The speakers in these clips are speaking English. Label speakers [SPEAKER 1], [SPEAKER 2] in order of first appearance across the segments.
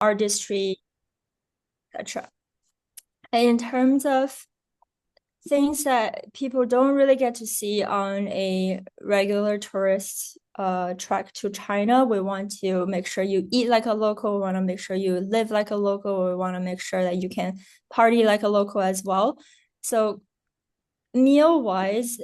[SPEAKER 1] artistry, etc. In terms of things that people don't really get to see on a regular tourist trek to China, we want to make sure you eat like a local. We want to make sure you live like a local. We want to make sure that you can party like a local as well. So meal wise,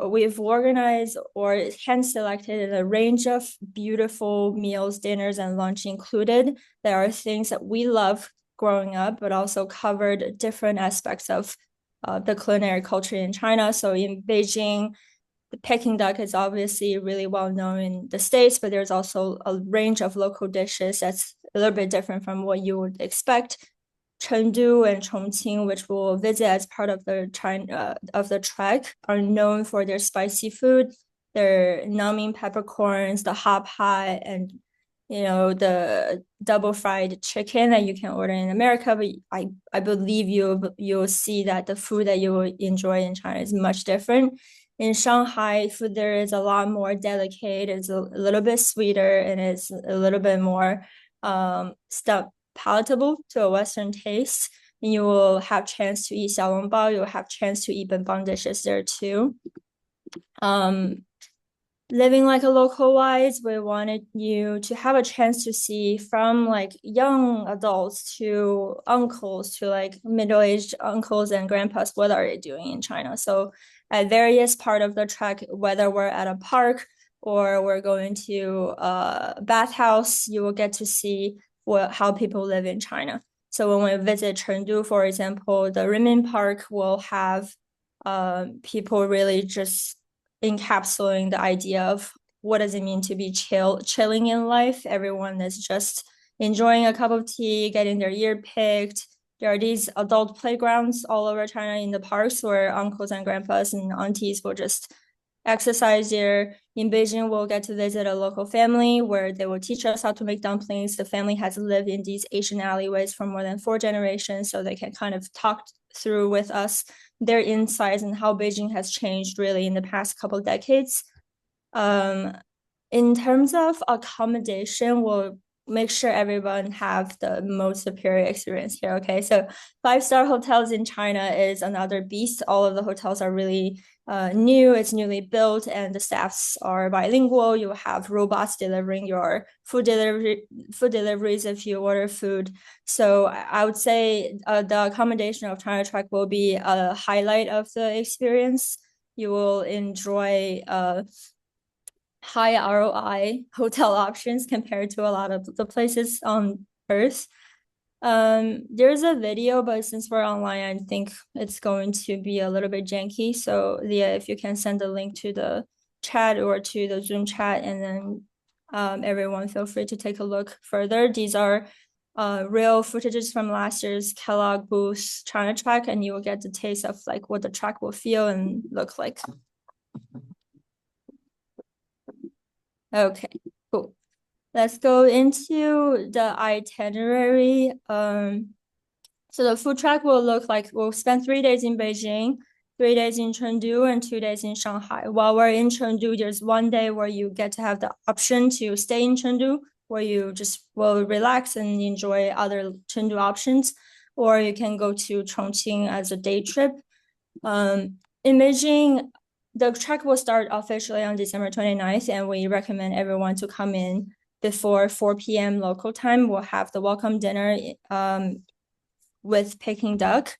[SPEAKER 1] we've organized or hand selected a range of beautiful meals, dinners, and lunch included. There are things that we love growing up, but also covered different aspects of the culinary culture in China. So in Beijing, the Peking duck is obviously really well known in the States, but there's also a range of local dishes that's a little bit different from what you would expect. Chengdu and Chongqing, which we'll visit as part of the trek, are known for their spicy food, their numbing peppercorns, the hot pot, and the double fried chicken that you can order in America. But I believe you'll see that the food that you will enjoy in China is much different. In Shanghai, food there is a lot more delicate. It's a little bit sweeter and it's a little bit more stuff palatable to a Western taste. And you will have chance to eat xiaolongbao. You'll have chance to eat bambang dishes there too. Living like a local wise, we wanted you to have a chance to see from like young adults to uncles to like middle-aged uncles and grandpas, what are they doing in China? So at various part of the trek, whether we're at a park or we're going to a bathhouse, you will get to see how people live in China. So when we visit Chengdu, for example, the Renmin Park will have people really just encapsulating the idea of what does it mean to be chilling in life. Everyone is just enjoying a cup of tea, getting their ear picked. There are these adult playgrounds all over China in the parks where uncles and grandpas and aunties will just exercise there. In Beijing, we'll get to visit a local family where they will teach us how to make dumplings. The family has lived in these Asian alleyways for more than 4 generations, so they can kind of talk through with us their insights and how Beijing has changed really in the past couple of decades. In terms of accommodation, we'll make sure everyone have the most superior experience here. Okay, so 5-star hotels in China is another beast. All of the hotels are really new. It's newly built, and the staffs are bilingual. You have robots delivering your food deliveries if you order food. So I would say the accommodation of China Trek will be a highlight of the experience. You will enjoy high ROI hotel options compared to a lot of the places on Earth. There's a video, but since we're online, I think it's going to be a little bit janky. So Leah, if you can send the link to the chat or to the Zoom chat, and then everyone feel free to take a look further. These are real footages from last year's Kellogg Booth China Trek, and you will get the taste of like what the track will feel and look like. Okay, cool. Let's go into the itinerary. So the food track will look like we'll spend 3 days in Beijing, 3 days in Chengdu, and 2 days in Shanghai. While we're in Chengdu, there's 1 day where you get to have the option to stay in Chengdu, where you just will relax and enjoy other Chengdu options, or you can go to Chongqing as a day trip. In Beijing, the trek will start officially on December 29th, and we recommend everyone to come in before 4 p.m. local time. We'll have the welcome dinner with Peking duck.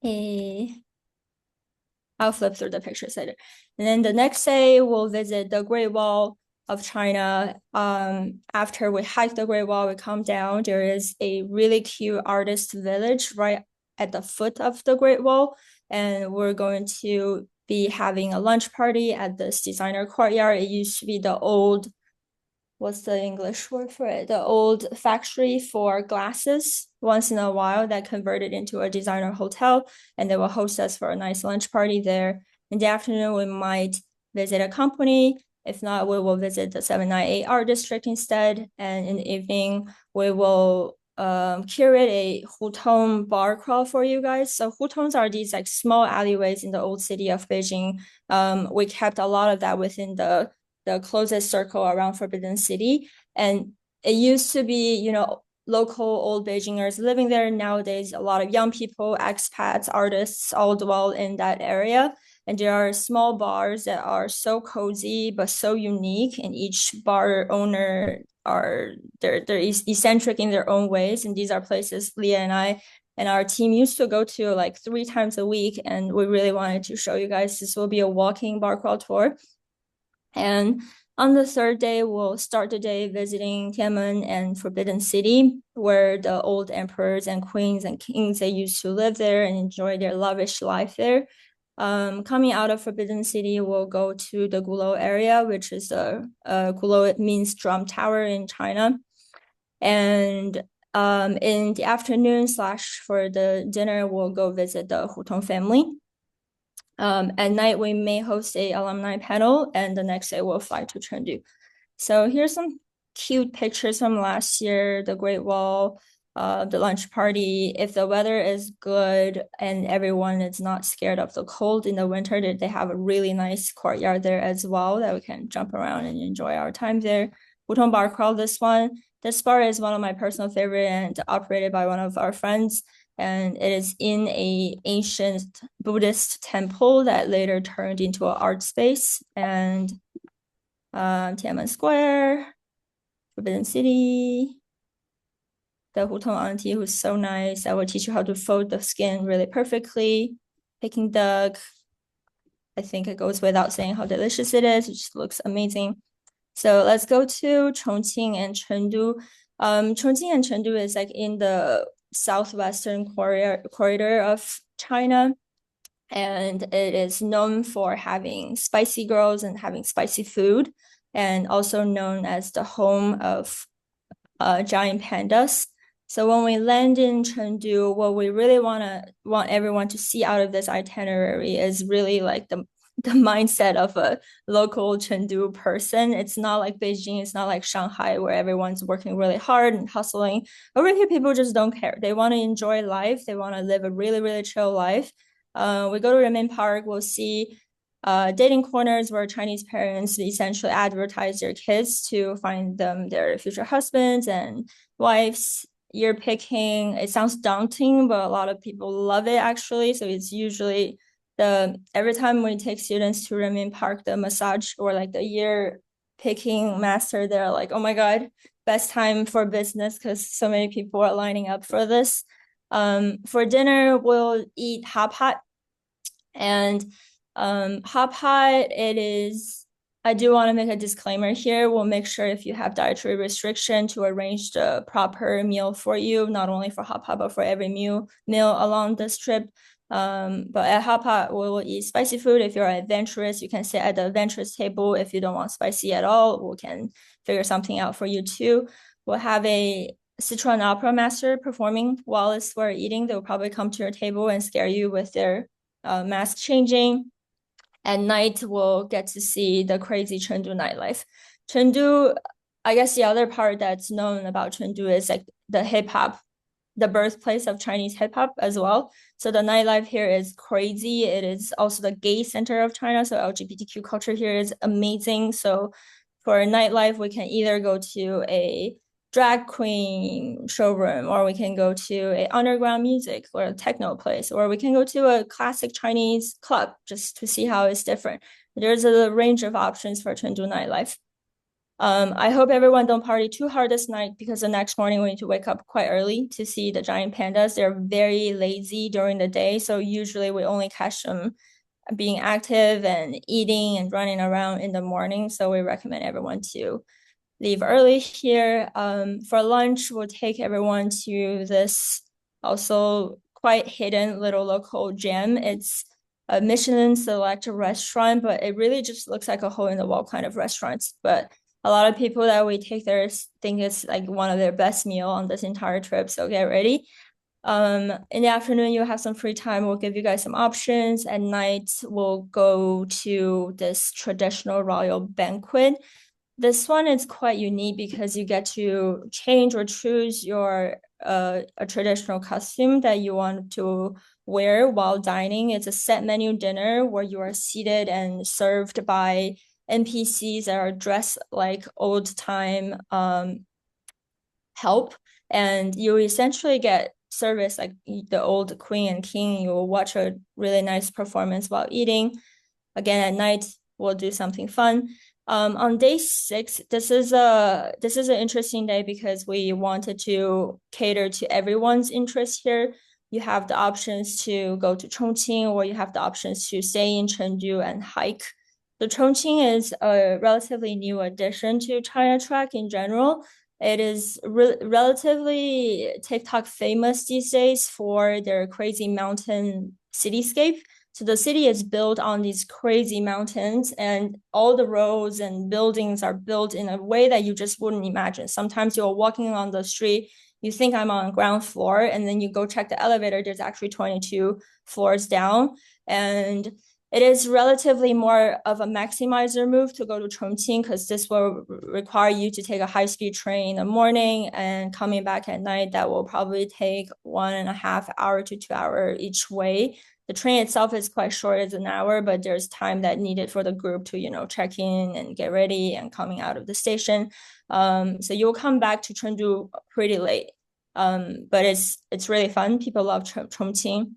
[SPEAKER 1] I'll flip through the pictures later. And then the next day, we'll visit the Great Wall of China. After we hike the Great Wall, we come down. There is a really cute artist village right at the foot of the Great Wall. And we're going to be having a lunch party at this designer courtyard. It used to be the old, what's the English word for it? The old factory for glasses. Once in a while, that converted into a designer hotel, and they will host us for a nice lunch party there. In the afternoon, we might visit a company. If not, we will visit the 798 Art District instead. And in the evening, we will curate a hutong bar crawl for you guys. So hutongs are these like small alleyways in the old city of Beijing. We kept a lot of that within the closest circle around Forbidden City. And it used to be, you know, local old Beijingers living there. Nowadays, a lot of young people, expats, artists all dwell in that area. And there are small bars that are so cozy but so unique, and each bar owner are they're eccentric in their own ways. And these are places Leah and I and our team used to go to like 3 times a week, and we really wanted to show you guys. This will be a walking bar crawl tour. And on the third day, we'll start the day visiting Tianmen and Forbidden City, where the old emperors and queens and kings, they used to live there and enjoy their lavish life there. Coming out of Forbidden City, we'll go to the Gulou area, which is Gulou, it means drum tower in China. And in the afternoon / for the dinner, we'll go visit the Hutong family. At night, we may host a alumni panel, and the next day we'll fly to Chengdu. So here's some cute pictures from last year, the Great Wall, the lunch party. If the weather is good and everyone is not scared of the cold in the winter, they have a really nice courtyard there as well that we can jump around and enjoy our time there. Hutong Bar Crawl, this bar is one of my personal favorite and operated by one of our friends. And it is in a ancient Buddhist temple that later turned into an art space. And Tiananmen Square, Forbidden City, the Hutong auntie who's so nice. I will teach you how to fold the skin really perfectly. Peking duck. I think it goes without saying how delicious it is. It just looks amazing. So let's go to Chongqing and Chengdu. Chongqing and Chengdu is like in the southwestern corridor of China. And it is known for having spicy girls and having spicy food, and also known as the home of giant pandas. So when we land in Chengdu, what we really want everyone to see out of this itinerary is really like the mindset of a local Chengdu person. It's not like Beijing, it's not like Shanghai, where everyone's working really hard and hustling. Over here, people just don't care. They want to enjoy life. They want to live a really, really chill life. We go to Renmin Park, we'll see dating corners where Chinese parents essentially advertise their kids to find them their future husbands and wives. Year picking, it sounds daunting, but a lot of people love it actually. So it's usually every time we take students to Renmin Park, the massage or like the year picking master, they're like, oh my God, best time for business because so many people are lining up for this. For dinner, we'll eat hot pot. And hot pot, it is, I do want to make a disclaimer here. We'll make sure if you have dietary restriction to arrange the proper meal for you, not only for hot pot, but for every meal along this trip. But at hot pot, we will eat spicy food. If you're adventurous, you can sit at the adventurous table. If you don't want spicy at all, we can figure something out for you too. We'll have a Sichuan opera master performing while we're eating. They'll probably come to your table and scare you with their mask changing. At night, we'll get to see the crazy Chengdu nightlife. Chengdu, I guess the other part that's known about Chengdu is like the hip hop, the birthplace of Chinese hip hop as well. So the nightlife here is crazy. It is also the gay center of China. So LGBTQ culture here is amazing. So for nightlife, we can either go to a drag queen showroom, or we can go to a underground music or a techno place, or we can go to a classic Chinese club just to see how it's different. There's a range of options for Chengdu nightlife. I hope everyone don't party too hard this night because the next morning we need to wake up quite early to see the giant pandas. They're very lazy during the day, so usually we only catch them being active and eating and running around in the morning. So we recommend everyone to leave early here. For lunch, we'll take everyone to this also quite hidden little local gem. It's a Michelin select restaurant, but it really just looks like a hole in the wall kind of restaurant. But a lot of people that we take there think it's like one of their best meal on this entire trip. So get ready. In the afternoon, you'll have some free time. We'll give you guys some options. At night, we'll go to this traditional royal banquet. This one is quite unique because you get to change or choose your a traditional costume that you want to wear while dining. It's a set menu dinner where you are seated and served by NPCs that are dressed like old time help, and you essentially get service like the old queen and king. You will watch a really nice performance while eating. Again, at night, we'll do something fun. On day 6, this is an interesting day because we wanted to cater to everyone's interest here. You have the options to go to Chongqing, or you have the options to stay in Chengdu and hike. The Chongqing is a relatively new addition to China Track in general. It is relatively TikTok famous these days for their crazy mountain cityscape. So the city is built on these crazy mountains, and all the roads and buildings are built in a way that you just wouldn't imagine. Sometimes you're walking on the street, you think I'm on ground floor, and then you go check the elevator, there's actually 22 floors down. And it is relatively more of a maximizer move to go to Chongqing because this will require you to take a high-speed train in the morning and coming back at night. That will probably take 1.5 hours to 2 hours each way. The train itself is quite short, it's an hour, but there's time that needed for the group to, check in and get ready and coming out of the station. So you'll come back to Chengdu pretty late. But it's really fun. People love Chongqing.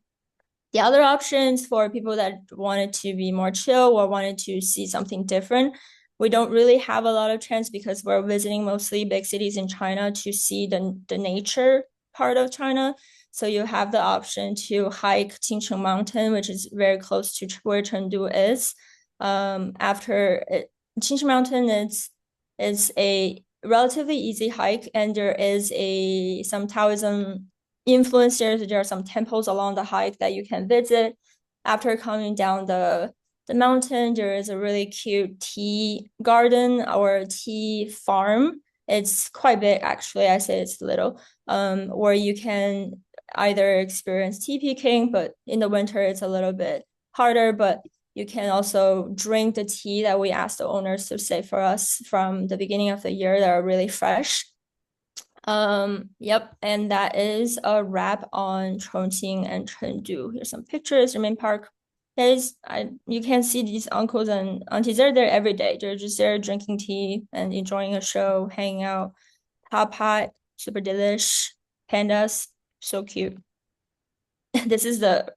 [SPEAKER 1] The other options for people that wanted to be more chill or wanted to see something different, we don't really have a lot of chance because we're visiting mostly big cities in China to see the nature part of China. So you have the option to hike Qingcheng Mountain, which is very close to where Chengdu is. Qingcheng Mountain is a relatively easy hike, and there is some Taoism influence there. So there are some temples along the hike that you can visit. After coming down the mountain, there is a really cute tea garden or tea farm. It's quite big, actually. I say it's little, where you can either experience tea picking, but in the winter it's a little bit harder. But you can also drink the tea that we asked the owners to save for us from the beginning of the year that are really fresh. Yep, and that is a wrap on Chongqing and Chengdu. Here's some pictures. The main park you can see these uncles and aunties. They're there every day. They're just there drinking tea and enjoying a show, hanging out. Hot pot, super delish. Pandas, so cute. This is the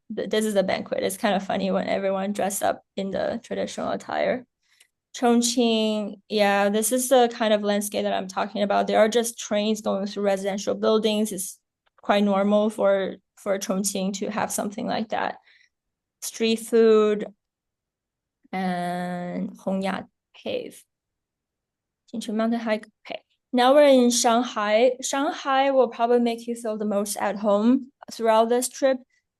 [SPEAKER 1] banquet. It's kind of funny when everyone dressed up in the traditional attire. Chongqing, yeah, this is the kind of landscape that I'm talking about. There are just trains going through residential buildings. It's quite normal for Chongqing to have something like that. Street food and Hongya Cave. Qingcheng Mountain Hike. Okay. Now we're in Shanghai. Shanghai will probably make you feel the most at home throughout this trip.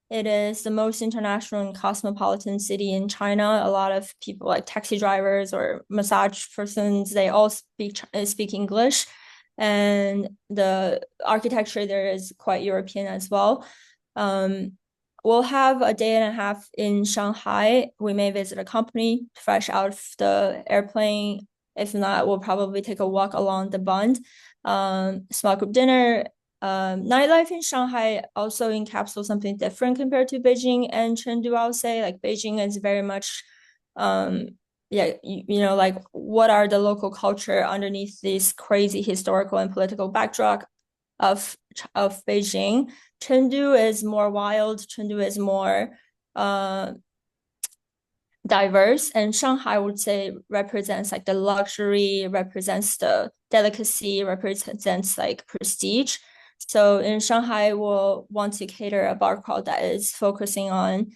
[SPEAKER 1] It is the most international and cosmopolitan city in China. A lot of people like taxi drivers or massage persons, they all speak English. And the architecture there is quite European as well. We'll have a day and a half in Shanghai. We may visit a company fresh out of the airplane. If not, we'll probably take a walk along the Bund. Small group dinner. Nightlife in Shanghai also encapsulates something different compared to Beijing and Chengdu, I'll say. Like Beijing is very much, like what are the local culture underneath this crazy historical and political backdrop of Beijing. Chengdu is more wild. Chengdu is more diverse, and Shanghai, I would say, represents like the luxury, represents the delicacy, represents like prestige. So in Shanghai, we'll want to cater a bar crawl that is focusing on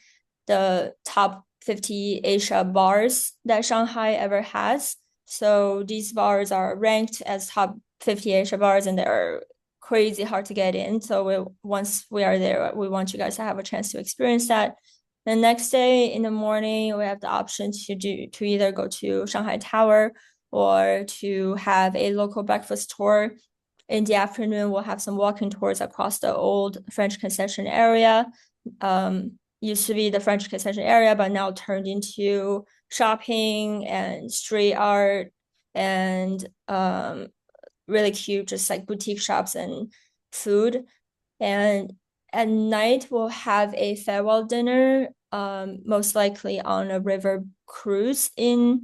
[SPEAKER 1] the top 50 Asia bars that Shanghai ever has. So these bars are ranked as top 50 Asia bars, and they're crazy hard to get in. So once we are there, we want you guys to have a chance to experience that. The next day in the morning, we have the option to either go to Shanghai Tower or to have a local breakfast tour. In the afternoon, we'll have some walking tours across the old French concession area. Used to be the French concession area, but now turned into shopping and street art and really cute, just like boutique shops and food. And at night, we'll have a farewell dinner, most likely on a river cruise in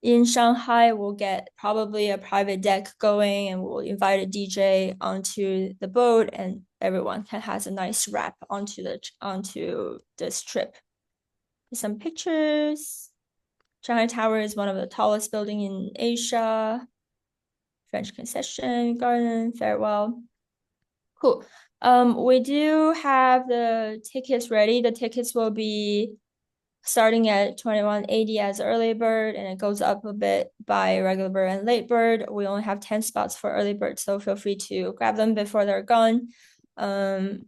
[SPEAKER 1] in Shanghai, we'll get probably a private deck going and we'll invite a DJ onto the boat and everyone can has a nice wrap onto this trip. Some pictures. Shanghai Tower is one of the tallest building in Asia. French concession, garden, farewell. Cool. We do have the tickets ready. The tickets will be starting at 21.80 as early bird, and it goes up a bit by regular bird and late bird. We only have 10 spots for early bird, so feel free to grab them before they're gone. And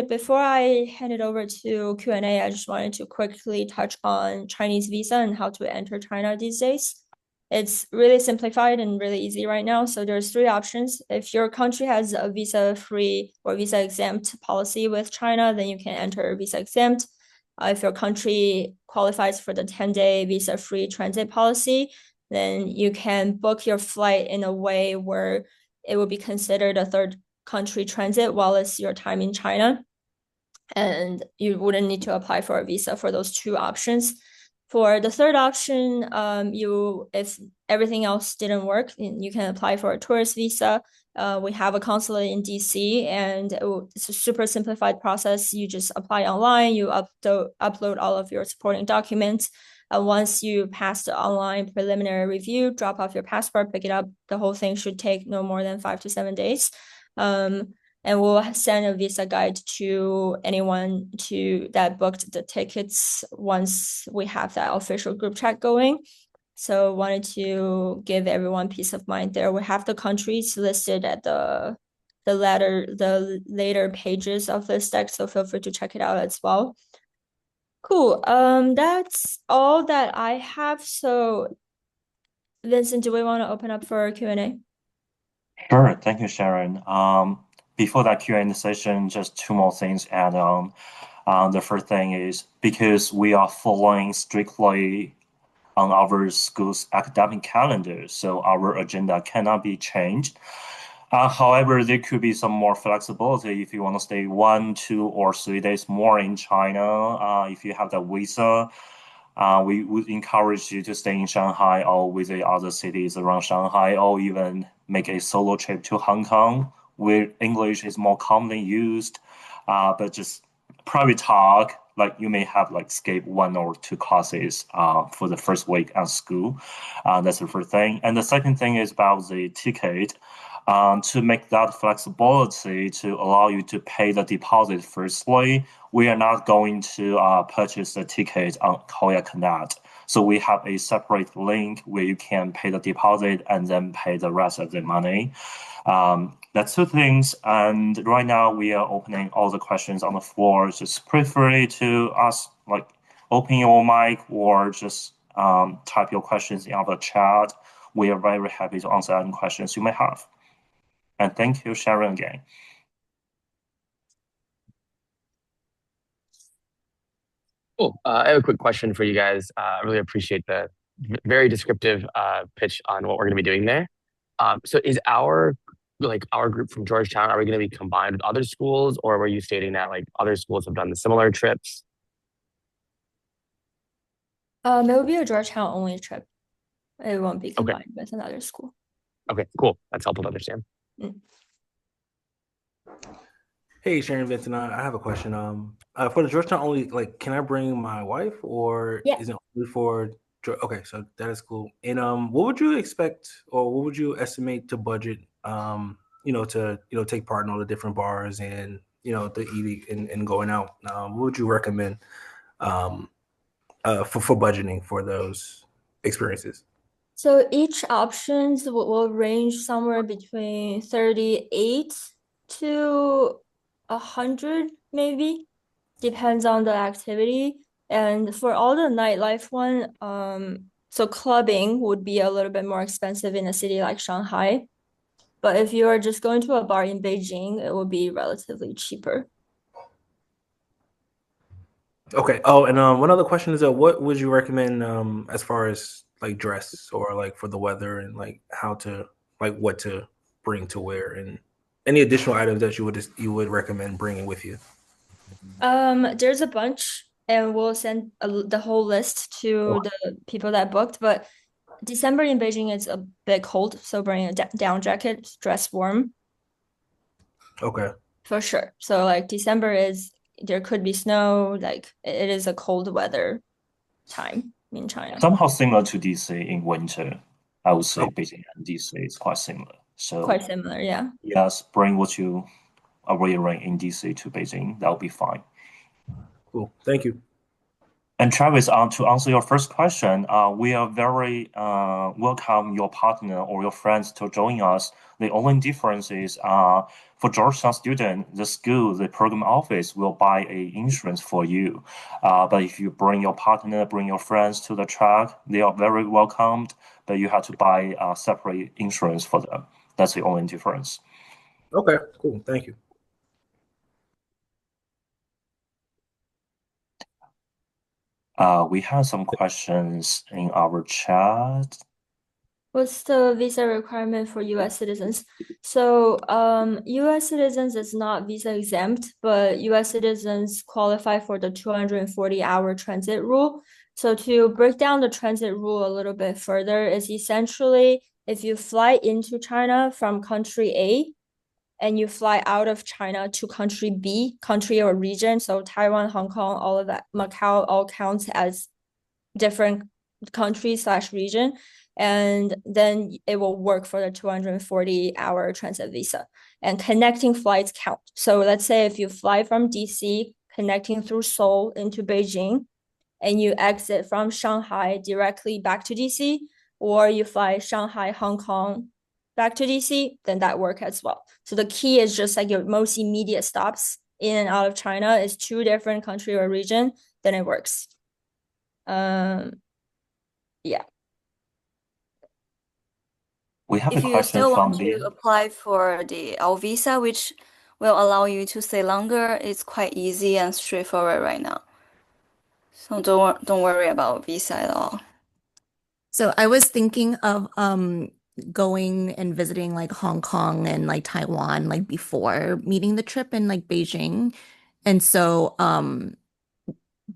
[SPEAKER 1] before I hand it over to Q&A, I just wanted to quickly touch on Chinese visa and how to enter China these days. It's really simplified and really easy right now. So there's three options. If your country has a visa-free or visa-exempt policy with China, then you can enter visa-exempt. If your country qualifies for the 10-day visa-free transit policy, then you can book your flight in a way where it will be considered a third country transit while it's your time in China. And you wouldn't need to apply for a visa for those two options. For the third option, if everything else didn't work, you can apply for a tourist visa. We have a consulate in DC, and it's a super simplified process. You just apply online, you upload all of your supporting documents. Once you pass the online preliminary review, drop off your passport, pick it up. The whole thing should take no more than 5 to 7 days. And we'll send a visa guide to anyone that booked the tickets once we have that official group chat going. So wanted to give everyone peace of mind there. We have the countries listed at the later pages of this deck, so feel free to check it out as well. Cool. That's all that I have. So Vincent, do we want to open up for Q&A?
[SPEAKER 2] Sure. Thank you, Sharon. Before that Q&A session, just two more things add on. The first thing is because we are following strictly on our school's academic calendar, so our agenda cannot be changed. However, there could be some more flexibility if you want to stay 1, 2, or 3 days more in China. If you have the visa, we would encourage you to stay in Shanghai or visit other cities around Shanghai, or even make a solo trip to Hong Kong, where English is more commonly used. But just private talk, like you may have like skip 1 or 2 classes for the first week at school. That's the first thing. And the second thing is about the ticket. To make that flexibility to allow you to pay the deposit firstly, we are not going to purchase the ticket on Korea Connect. So we have a separate link where you can pay the deposit and then pay the rest of the money. That's two things. And right now we are opening all the questions on the floor. Just prefer to ask, like, open your mic or just type your questions in our chat. We are very happy to answer any questions you may have. And thank you, Sharon, again.
[SPEAKER 3] Cool. I have a quick question for you guys. I really appreciate the very descriptive pitch on what we're going to be doing there. So is our group from Georgetown, are we going to be combined with other schools, or were you stating that like other schools have done the similar trips?
[SPEAKER 1] It will be a Georgetown only trip. It won't be
[SPEAKER 3] Okay.
[SPEAKER 1] combined with another school.
[SPEAKER 3] Okay, cool. That's helpful to understand.
[SPEAKER 1] Mm.
[SPEAKER 4] Hey, Sharon Vincent, I have a question. For the Georgetown only, like, can I bring my wife, or
[SPEAKER 1] Yeah.
[SPEAKER 4] is it only for? Okay, so that is cool. And what would you expect, or what would you estimate to budget? To take part in all the different bars and the eating and going out. What would you recommend for budgeting for those experiences?
[SPEAKER 1] So each options will range somewhere between 38 to 100, maybe. Depends on the activity. And for all the nightlife one, so clubbing would be a little bit more expensive in a city like Shanghai. But if you are just going to a bar in Beijing, it will be relatively cheaper.
[SPEAKER 4] Okay. Oh, and one other question is what would you recommend as far as like dress or like for the weather and like how to like what to bring to wear and any additional items that you would recommend bringing with you?
[SPEAKER 1] There's a bunch. and we'll send the whole list to the people that booked. But December in Beijing is a bit cold, so bring a down jacket, dress warm
[SPEAKER 4] Okay.
[SPEAKER 1] for sure. So like December is there could be snow, like it is a cold weather time in China.
[SPEAKER 2] Somehow similar to DC in winter. I would say
[SPEAKER 4] Oh.
[SPEAKER 2] Beijing and DC is quite similar. So
[SPEAKER 1] Quite similar, yeah.
[SPEAKER 2] yes, bring what you are wearing in DC to Beijing. That'll be fine.
[SPEAKER 4] Cool. Thank you.
[SPEAKER 2] And Travis, to answer your first question, we are very welcome your partner or your friends to join us. The only difference is for Georgetown student, the school, the program office will buy a insurance for you. But if you bring your partner, bring your friends to the track, they are very welcomed, but you have to buy a separate insurance for them. That's the only difference.
[SPEAKER 4] Okay, cool. Thank you.
[SPEAKER 2] We have some questions in our chat.
[SPEAKER 1] What's the visa requirement for US citizens? So US citizens is not visa exempt, but US citizens qualify for the 240-hour transit rule. So to break down the transit rule a little bit further is essentially if you fly into China from country A and you fly out of China to country B, country or region, so Taiwan, Hong Kong, all of that, Macau all counts as different country/region, and then it will work for the 240-hour transit visa. And connecting flights count. So let's say if you fly from DC, connecting through Seoul into Beijing, and you exit from Shanghai directly back to DC, or you fly Shanghai, Hong Kong back to DC, then that work as well. So the key is just like your most immediate stops in and out of China is 2 different country or region, then it works. Yeah.
[SPEAKER 2] We have a
[SPEAKER 5] If you
[SPEAKER 2] question
[SPEAKER 5] still
[SPEAKER 2] from
[SPEAKER 5] want
[SPEAKER 2] the
[SPEAKER 5] to apply for the L visa, which will allow you to stay longer, it's quite easy and straightforward right now. So don't worry about visa at all.
[SPEAKER 6] So I was thinking of going and visiting like Hong Kong and like Taiwan like before meeting the trip in like Beijing. And so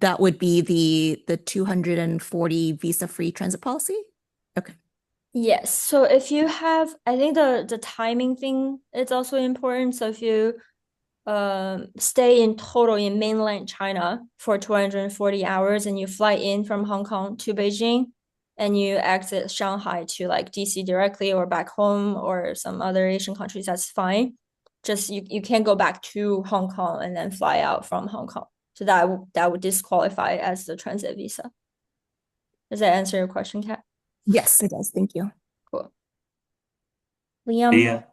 [SPEAKER 6] that would be the 240 visa-free transit policy. Okay.
[SPEAKER 1] Yes. So if you have, I think the timing thing is also important. So if you stay in total in mainland China for 240 hours and you fly in from Hong Kong to Beijing and you exit Shanghai to like DC directly or back home or some other Asian countries, that's fine. Just you can't go back to Hong Kong and then fly out from Hong Kong. So that would disqualify as the transit visa. Does that answer your question, Kat?
[SPEAKER 6] Yes, it does. Thank you.
[SPEAKER 1] Cool. Liam?
[SPEAKER 2] Leah.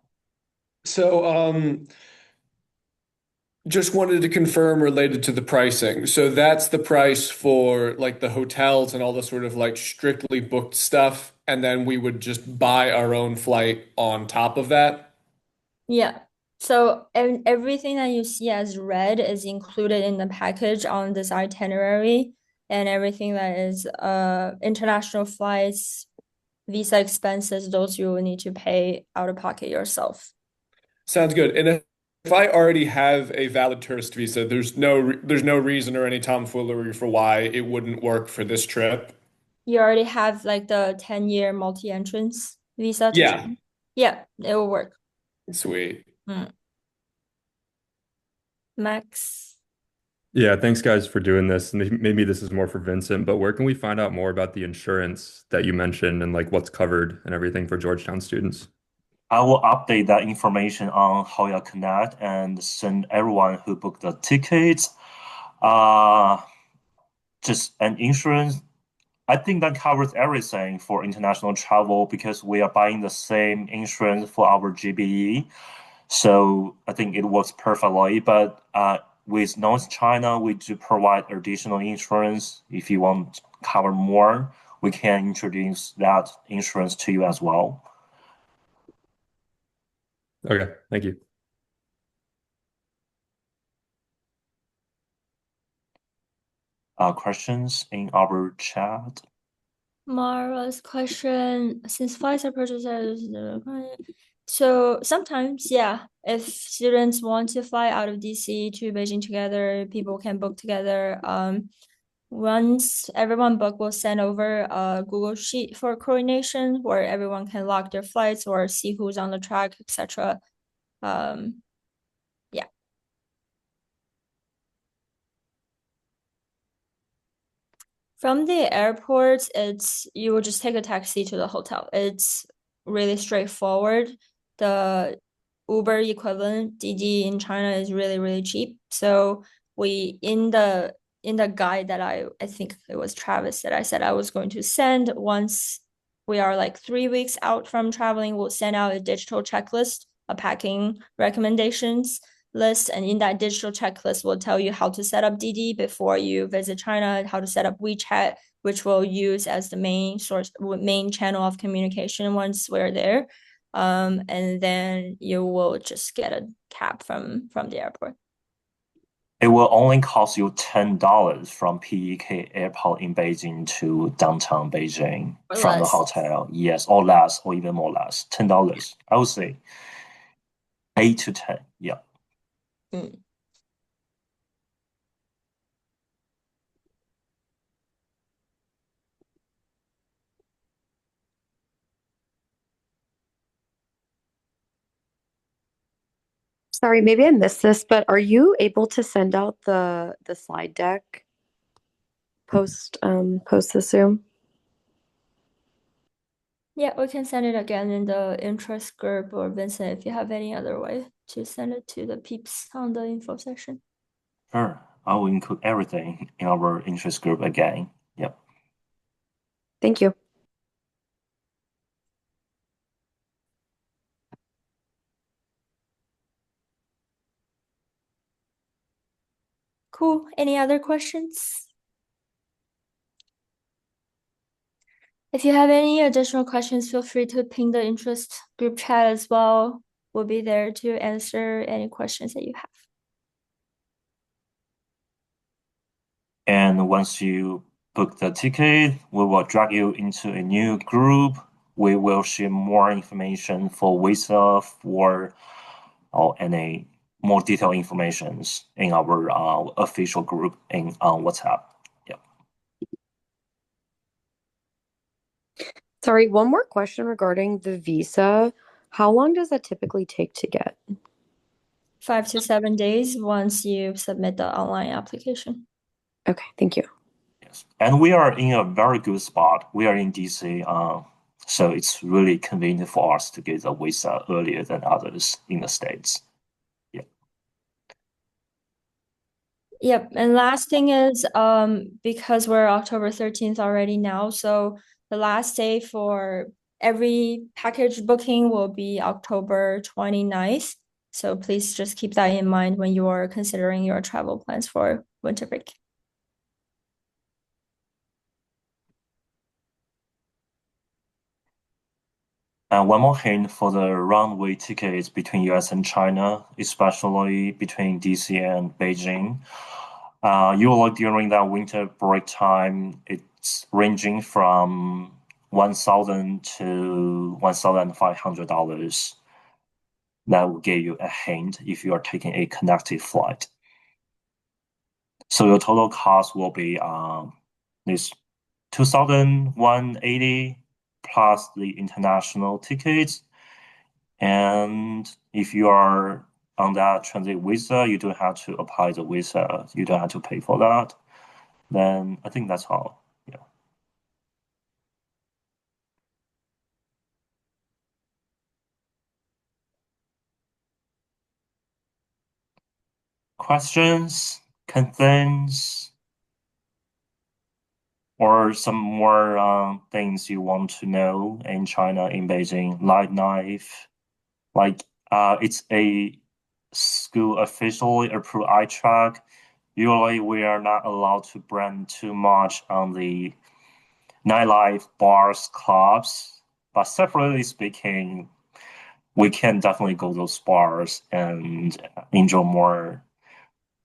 [SPEAKER 7] So, just wanted to confirm related to the pricing. So that's the price for like the hotels and all the sort of like strictly booked stuff, and then we would just buy our own flight on top of that.
[SPEAKER 1] Yeah. So everything that you see as red is included in the package on this itinerary, and everything that is international flights, visa expenses, those you will need to pay out of pocket yourself.
[SPEAKER 7] Sounds good. And if I already have a valid tourist visa, there's no reason or any tomfoolery for why it wouldn't work for this trip.
[SPEAKER 1] You already have like the 10-year multi-entrance visa to
[SPEAKER 7] Yeah.
[SPEAKER 1] China? Yeah, it will work.
[SPEAKER 7] Sweet.
[SPEAKER 1] Max?
[SPEAKER 8] Yeah, thanks guys for doing this. Maybe this is more for Vincent, but where can we find out more about the insurance that you mentioned and like what's covered and everything for Georgetown students?
[SPEAKER 2] I will update that information on Hoya Connect and send everyone who booked the tickets. Just an insurance. I think that covers everything for international travel because we are buying the same insurance for our GBE. So I think it works perfectly. But with North China, we do provide additional insurance. If you want to cover more, we can introduce that insurance to you as well.
[SPEAKER 8] Okay, thank you.
[SPEAKER 2] Questions in our chat?
[SPEAKER 1] Mara's question, since flights are purchased So sometimes, yeah, if students want to fly out of DC to Beijing together, people can book together. Once everyone book, we'll send over a Google Sheet for coordination where everyone can log their flights or see who's on the track, etc. Yeah. From the airport, you will just take a taxi to the hotel. It's really straightforward. The Uber equivalent, Didi in China, is really, really cheap. So we in the guide that I think it was Travis that I said I was going to send once we are like 3 weeks out from traveling, we'll send out a digital checklist, a packing recommendations list, and in that digital checklist will tell you how to set up Didi before you visit China, how to set up WeChat, which we'll use as the main channel of communication once we're there. And then you will just get a cab from the airport.
[SPEAKER 2] It will only cost you $10 from PEK Airport in Beijing to downtown Beijing
[SPEAKER 1] Or
[SPEAKER 2] from the
[SPEAKER 1] less.
[SPEAKER 2] hotel. Yes, or less, or even more less. $10. I would say 8 to 10. Yeah.
[SPEAKER 1] Mm.
[SPEAKER 9] Sorry, maybe I missed this, but are you able to send out the slide deck post the Zoom?
[SPEAKER 1] Yeah, we can send it again in the interest group, or Vincent, if you have any other way to send it to the peeps on the info session.
[SPEAKER 2] Sure. I will include everything in our interest group again. Yep.
[SPEAKER 9] Thank you.
[SPEAKER 1] Cool. Any other questions? If you have any additional questions, feel free to ping the interest group chat as well. We'll be there to answer any questions that you have.
[SPEAKER 2] And once you book the ticket, we will drag you into a new group. We will share more information for visa or any more detailed informations in our official group on WhatsApp. Yeah.
[SPEAKER 9] Sorry, one more question regarding the visa. How long does that typically take to get?
[SPEAKER 1] 5 to 7 days once you submit the online application.
[SPEAKER 9] Okay, thank you.
[SPEAKER 2] Yes. And we are in a very good spot. We are in DC, so it's really convenient for us to get the visa earlier than others in the States. Yeah.
[SPEAKER 1] Yep. And last thing is, because we're October 13th already now, so the last day for every package booking will be October 29th. So please just keep that in mind when you are considering your travel plans for winter break.
[SPEAKER 2] And one more hint for the runway tickets between US and China, especially between DC and Beijing. Usually during that winter break time, it's ranging from $1,000 to $1,500. That will give you a hint if you are taking a connected flight. So your total cost will be this 2,180 plus the international tickets. And if you are on that transit visa, you don't have to apply the visa. You don't have to pay for that. Then I think that's all. Yeah. Questions, concerns, or some more things you want to know in China, in Beijing, life. It's a school officially approved iTrack. Usually, we are not allowed to brand too much on the nightlife, bars, clubs. But separately speaking, we can definitely go to those bars and enjoy more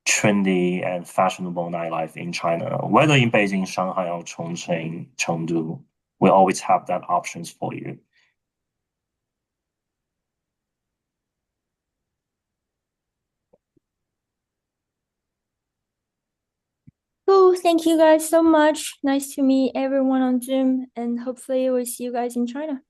[SPEAKER 2] trendy and fashionable nightlife in China. Whether in Beijing, Shanghai, or Chongqing, Chengdu, we always have that options for you.
[SPEAKER 1] Cool. Thank you guys so much. Nice to meet everyone on Zoom, and hopefully we'll see you guys in China.